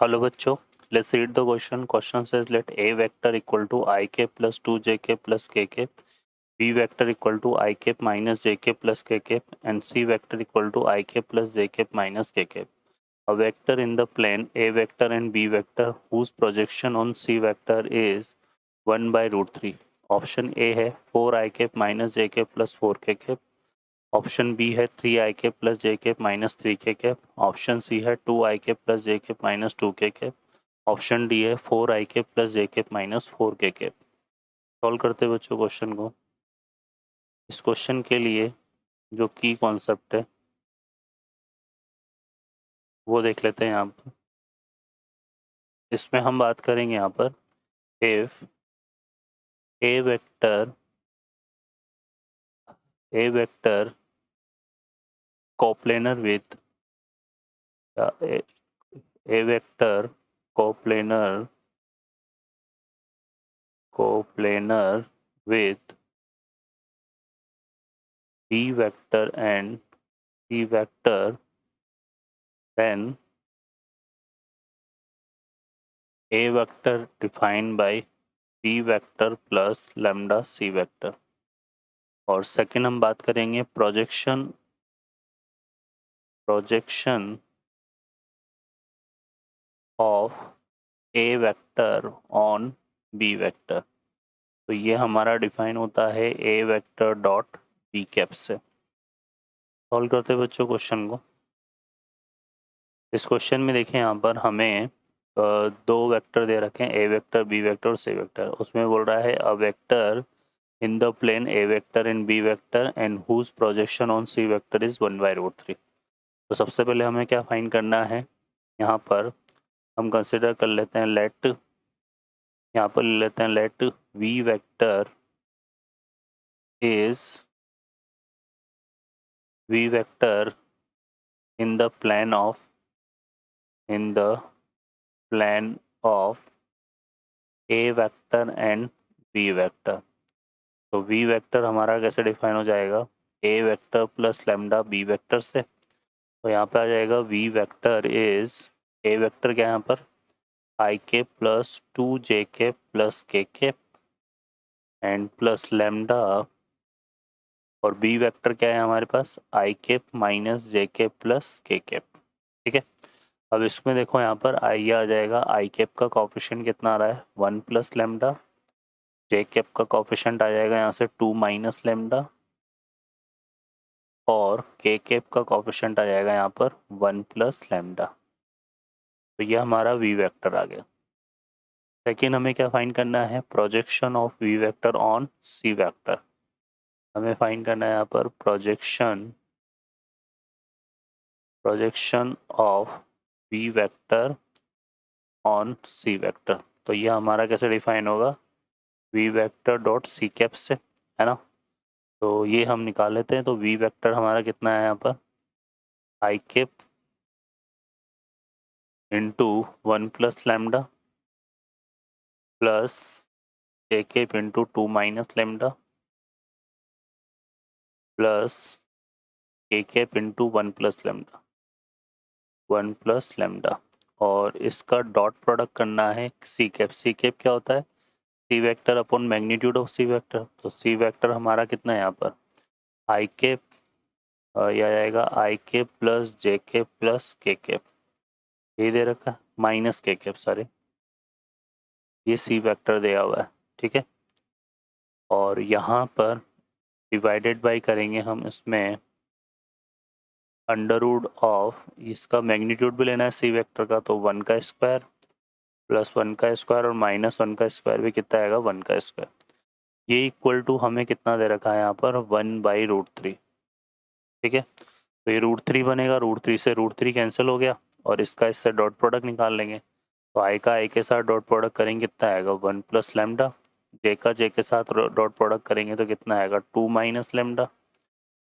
Hello बच्चों, let's read the question. Question says let a vector equal to I cap plus 2j cap plus k cap, b vector equal to I cap minus j cap plus k cap, and c vector equal to I cap plus j cap minus k cap. A vector in the plane a vector and b vector whose projection on c vector is 1 by root 3. Option A है 4i cap minus j cap plus 4k cap. Option B है 3i cap plus j cap minus 3k cap. Option C है 2i cap plus j cap minus 2k cap. Option D है 4i cap plus j cap minus 4k cap. Solve करते हैं बच्चों question को. इस question के लिए जो की कॉन्सेप्ट है वो देख लेते हैं यहाँ पर. इसमें हम बात करेंगे यहाँ पर if A vector coplanar with A vector coplanar with b vector and c vector, then a vector defined by b vector plus lambda c vector. और सेकेंड हम बात करेंगे projection of A vector on B vector. तो ये हमारा define होता है A vector dot B cap से. सॉल्व करते हैं बच्चों क्वेश्चन को. इस क्वेश्चन में देखें यहाँ पर हमें दो वेक्टर दे रखे हैं ए वेक्टर बी वेक्टर और सी वेक्टर. उसमें बोल रहा है a vector in the plane A vector and B vector and whose projection on C vector is 1 by root 3. तो सबसे पहले हमें क्या फाइंड करना है. यहाँ पर हम कंसिडर कर लेते हैं लेट, यहाँ पर ले लेते हैं let v vector is v vector in the plane of A vector and B vector. तो वी वेक्टर हमारा कैसे डिफाइन हो जाएगा a vector plus lambda b vector से. तो यहाँ पे आ जाएगा v vector is a vector क्या है यहाँ पर आई के प्लस 2j के प्लस के एंड प्लस लैम्डा, और बी वेक्टर क्या है हमारे पास आई के माइनस जे के प्लस के. ठीक है. अब इसमें देखो यहाँ पर आई आ जाएगा आई कैप का कॉफिशिएंट कितना आ रहा है 1 प्लस लैम्डा. जे कैप का कॉफिशिएंट आ जाएगा यहाँ से 2 माइनस लैम्डा, और के कैप का कॉफिशिएंट आ जाएगा यहाँ पर 1 प्लस लैम्डा. तो ये हमारा वी वेक्टर आ गया. सेकेंड हमें क्या फाइंड करना है projection of V vector on C vector. हमें फाइंड करना है यहाँ पर projection of V vector on C vector. तो ये हमारा कैसे डिफाइन होगा V vector dot C cap से, है ना. तो ये हम निकाल लेते हैं. तो वी वेक्टर हमारा कितना है यहाँ पर i cap into 1 plus lambda plus j cap into 2 minus lambda plus k cap into 1 plus lambda. और इसका डॉट प्रोडक्ट करना है सी कैप. सी कैप क्या होता है c vector upon magnitude of c vector. तो सी वेक्टर हमारा कितना है यहाँ पर आई कैप यह आएगा आई cap plus j cap plus k cap. ये दे रखा है माइनस के कैप सारे. ये सी वेक्टर दिया हुआ है. ठीक है. और यहाँ पर डिवाइडेड बाय करेंगे हम इसमें अंडर रूट ऑफ इसका मैग्नीट्यूड भी लेना है सी वेक्टर का. तो 1 का स्क्वायर प्लस 1 का स्क्वायर और माइनस 1 का स्क्वायर भी कितना आएगा 1 का स्क्वायर. ये इक्वल टू हमें कितना दे रखा है यहाँ पर 1 बाई रूट 3. ठीक है. तो ये रूट 3 बनेगा. रूट 3 से रूट 3 कैंसिल हो गया और इसका इससे डॉट प्रोडक्ट निकाल लेंगे. तो आई का आई के साथ डॉट प्रोडक्ट करेंगे कितना आएगा 1 प्लस लैम्डा. जे का जे के साथ डॉट प्रोडक्ट करेंगे तो कितना आएगा 2 माइनस लैम्डा,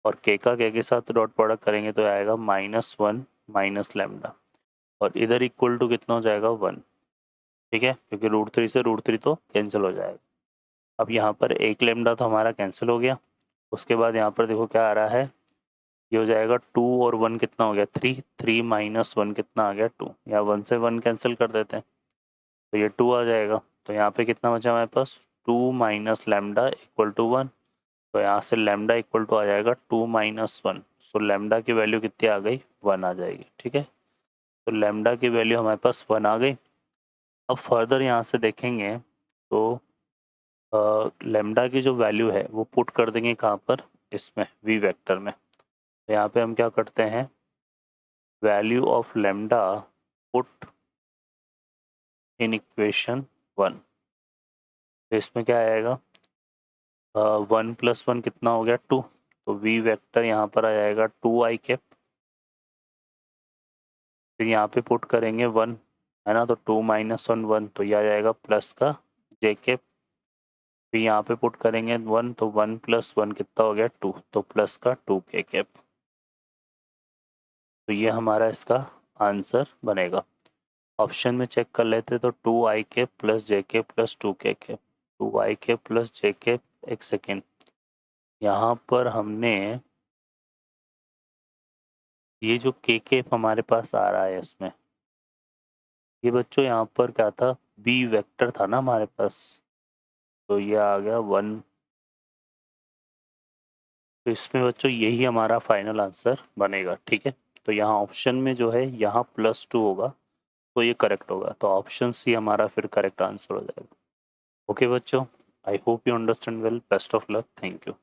और के का के साथ डॉट प्रोडक्ट करेंगे तो आएगा -1 माइनस लैम्डा, और इधर इक्वल टू कितना हो जाएगा 1. ठीक है. क्योंकि रूट 3 से रूट 3 तो कैंसिल हो जाएगा. अब यहाँ पर एक लैम्डा तो हमारा कैंसिल हो गया. उसके बाद यहाँ पर देखो क्या आ रहा है ये हो जाएगा 2 और 1 कितना हो गया 3, 3 माइनस 1 कितना आ गया 2, या 1 से 1 कैंसिल कर देते हैं तो ये 2 आ जाएगा। तो यहाँ पे कितना बचा हमारे पास 2 माइनस लैम्डा इक्वल टू 1, तो यहाँ से लैम्डा इक्वल टू आ जाएगा 2 माइनस 1, सो लैम्डा की वैल्यू कितनी आ गई 1 आ जाएगी। ठीक है, तो लैम्डा की वैल्यू हमारे पास 1 आ गई। अब फर्दर यहाँ से देखेंगे तो लैम्डा की जो वैल्यू है वो पुट कर देंगे कहाँ पर, इसमें वी वेक्टर में। तो यहाँ पे हम क्या करते हैं, value of lambda put in equation 1। तो इसमें क्या आएगा 1 प्लस 1 कितना हो गया 2, तो वी वेक्टर यहाँ पर आ जाएगा 2 i कैप। फिर यहाँ पे पुट करेंगे 1, है ना, तो 2 माइनस 1 1, तो यह आ जाएगा प्लस का j कैप। फिर यहाँ पे पुट करेंगे 1, तो 1 प्लस 1 कितना हो गया 2, तो प्लस का 2k कैप। तो ये हमारा इसका आंसर बनेगा। ऑप्शन में चेक कर लेते तो 2i cap plus j cap plus 2k cap, 2i cap plus j cap. एक सेकेंड, यहाँ पर हमने ये जो के कैप हमारे पास आ रहा है इसमें, ये बच्चों यहाँ पर क्या था, बी वेक्टर था ना हमारे पास, तो ये आ गया 1। तो इसमें बच्चों यही हमारा फाइनल आंसर बनेगा। ठीक है, तो यहाँ ऑप्शन में जो है यहाँ +2 होगा, तो ये करेक्ट होगा, तो ऑप्शन सी हमारा फिर करेक्ट आंसर हो जाएगा। ओके बच्चों, I hope you understand well, best of luck, thank you.